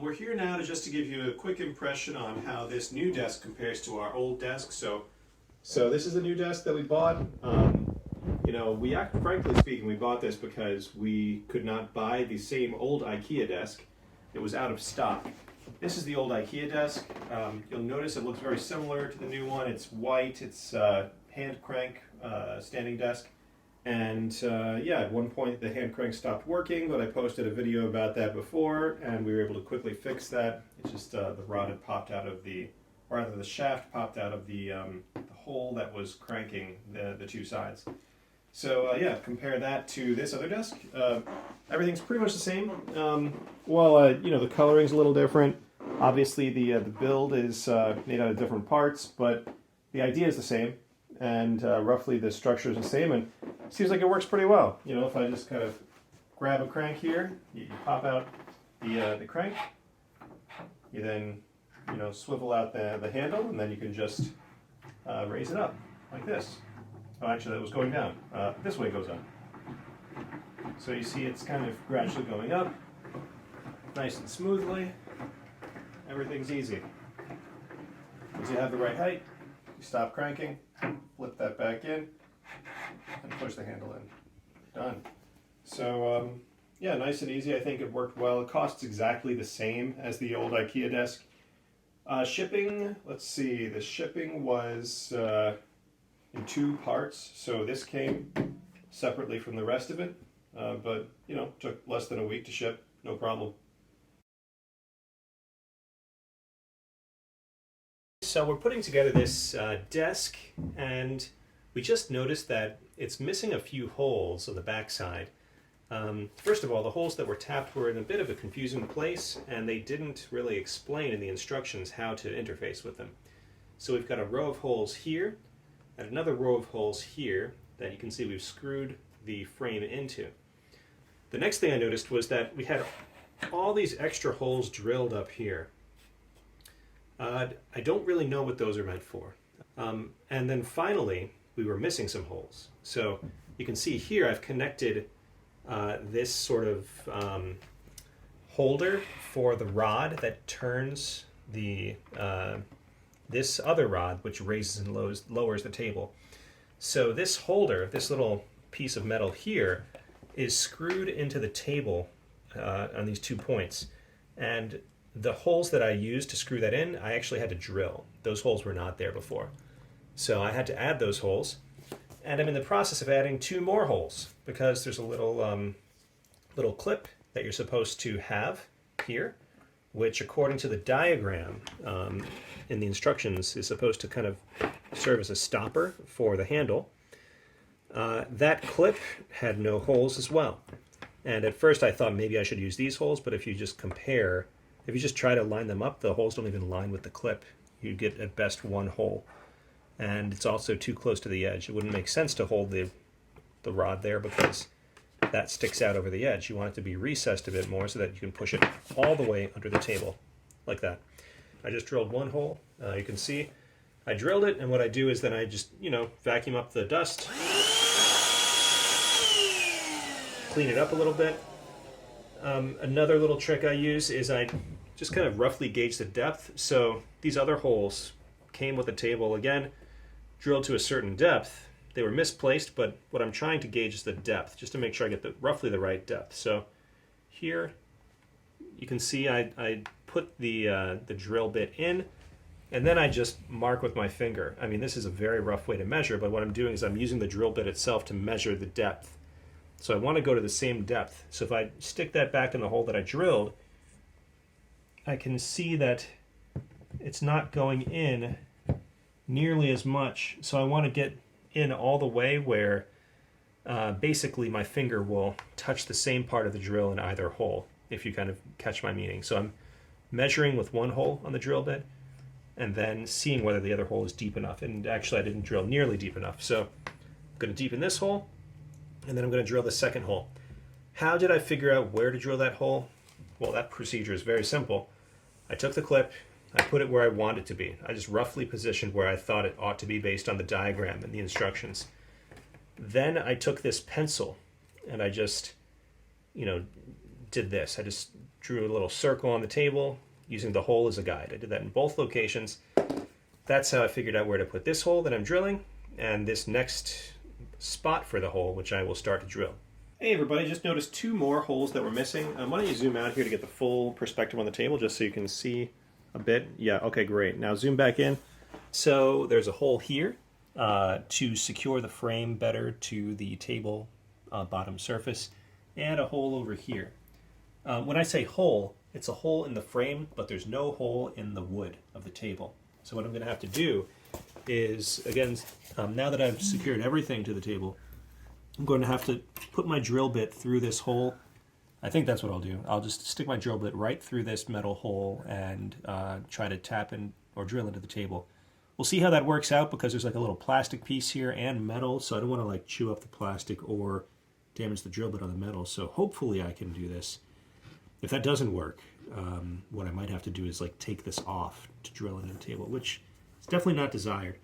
We're here now to give you a quick impression on how this new desk compares to our old desk. So this is the new desk that we bought. Frankly speaking, we bought this because we could not buy the same old Ikea desk. It was out of stock. This is the old Ikea desk. You'll notice it looks very similar to the new one. It's white, it's hand crank standing desk. And at one point the hand crank stopped working, but I posted a video about that before, and we were able to quickly fix that. It's just the rod had popped out of the shaft popped out of the hole that was cranking the two sides. So compare that to this other desk. Everything's pretty much the same. The coloring's a little different. Obviously the build is made out of different parts, but the idea is the same, and roughly the structure is the same, and it seems like it works pretty well. If I just kind of grab a crank here, you pop out the crank, you then swivel out the handle, and then you can just raise it up like this. Oh, actually that was going down. This way it goes up. So you see it's kind of gradually going up, nice and smoothly. Everything's easy. Once you have the right height, you stop cranking, flip that back in, and push the handle in. Done. So nice and easy. I think it worked well. It costs exactly the same as the old Ikea desk. Shipping, let's see, the shipping was in two parts. So this came separately from the rest of it, but took less than a week to ship, no problem. So we're putting together this desk, and we just noticed that it's missing a few holes on the back side. First of all, the holes that were tapped were in a bit of a confusing place, and they didn't really explain in the instructions how to interface with them. So we've got a row of holes here, and another row of holes here that you can see we've screwed the frame into. The next thing I noticed was that we had all these extra holes drilled up here. I don't really know what those are meant for. And then finally, we were missing some holes. So you can see here I've connected this sort of holder for the rod that turns this other rod, which raises and lowers the table. So this holder, this little piece of metal here, is screwed into the table on these 2 points. And the holes that I used to screw that in, I actually had to drill. Those holes were not there before. So I had to add those holes. And I'm in the process of adding 2 more holes because there's a little clip that you're supposed to have here, which according to the diagram in the instructions is supposed to kind of serve as a stopper for the handle. That clip had no holes as well. And at first I thought maybe I should use these holes, but if you just try to line them up, the holes don't even line with the clip. You get at best 1 hole. And it's also too close to the edge. It wouldn't make sense to hold the rod there because that sticks out over the edge. You want it to be recessed a bit more so that you can push it all the way under the table, like that. I just drilled 1 hole. You can see I drilled it, and what I do is then I just, vacuum up the dust, clean it up a little bit. Another little trick I use is I just kind of roughly gauge the depth. So these other holes came with the table again, drilled to a certain depth. They were misplaced, but what I'm trying to gauge is the depth, just to make sure I get roughly the right depth. So here you can see I put the drill bit in, and then I just mark with my finger. I mean, this is a very rough way to measure, but what I'm doing is I'm using the drill bit itself to measure the depth. So I want to go to the same depth. So if I stick that back in the hole that I drilled, I can see that it's not going in nearly as much. So I want to get in all the way where basically my finger will touch the same part of the drill in either hole, if you kind of catch my meaning. So I'm measuring with 1 hole on the drill bit and then seeing whether the other hole is deep enough. And actually I didn't drill nearly deep enough. So I'm going to deepen this hole, and then I'm going to drill the second hole. How did I figure out where to drill that hole? Well, that procedure is very simple. I took the clip, I put it where I want it to be. I just roughly positioned where I thought it ought to be based on the diagram and the instructions. Then I took this pencil and I just, did this. I just drew a little circle on the table using the hole as a guide. I did that in both locations. That's how I figured out where to put this hole that I'm drilling and this next spot for the hole, which I will start to drill. Hey everybody, just noticed two more holes that were missing. Why don't you zoom out here to get the full perspective on the table just so you can see a bit. Yeah, okay, great. Now zoom back in. So there's a hole here to secure the frame better to the table bottom surface, and a hole over here. When I say hole, it's a hole in the frame, but there's no hole in the wood of the table. So what I'm going to have to do is, again, now that I've secured everything to the table, I'm going to have to put my drill bit through this hole. I think that's what I'll do. I'll just stick my drill bit right through this metal hole and try to tap in or drill into the table. We'll see how that works out because there's like a little plastic piece here and metal, so I don't want to like chew up the plastic or damage the drill bit on the metal. So hopefully I can do this. If that doesn't work, what I might have to do is like take this off to drill into the table, which is definitely not desired.